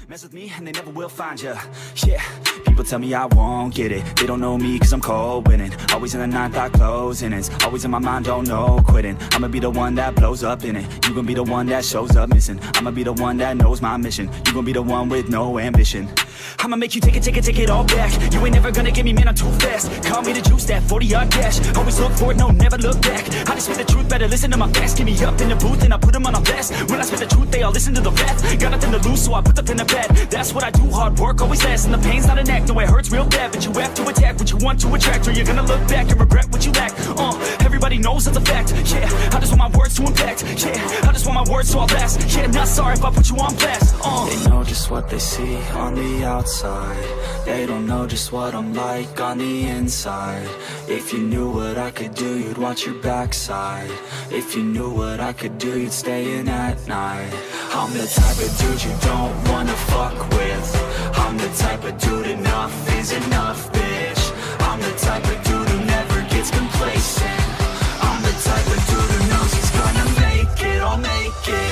Mess with me and they never will find ya. Yeah, people tell me I won't get it. They don't know me cause I'm cold winning. Always in the ninth, I closing. It's always in my mind, don't know quitting. I'ma be the one that blows up in it. You gon' be the one that shows up missing. I'ma be the one that knows my mission. You gon' be the one with no ambition. I'ma make you take it all back. You ain't never gonna get me, man, I'm too fast. Call me the juice, that 40-yard dash. Always look forward, no, never look back. I just spit the truth, better listen to my facts. Get me up in the booth and I put them on a blast. When I spit the truth, they all listen to the rap. Got nothing to lose, so I put up in the bed. That's what I do, hard work always lasts. And the pain's not an act, no, it hurts real bad. But you have to attack what you want to attract, or you're gonna look back and regret what you lack. Everybody knows that's a fact. Yeah, I just want my words to impact. Yeah, I just want my words to all last. Yeah, not sorry if I put you on blast. They know just what they see on the outside. They don't know just what I'm like on the inside. If you knew what I could do, you'd watch your backside. If you knew what I could do, you'd stay in at night. I'm the type of dude you don't wanna fuck with. I'm the type of dude enough is enough, bitch. I'm the type of dude who never gets complacent. I'm the type of dude who knows he's gonna make it, I'll make it.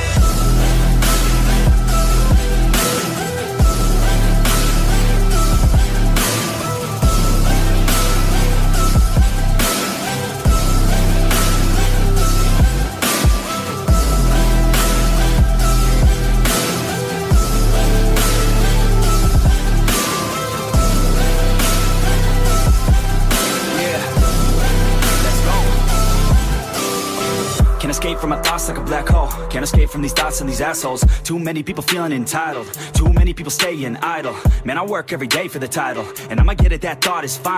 Can't escape from my thoughts like a black hole. Can't escape from these thoughts and these assholes. Too many people feeling entitled. Too many people staying idle. Man, I work every day for the title, and I'ma get it, that thought is fine.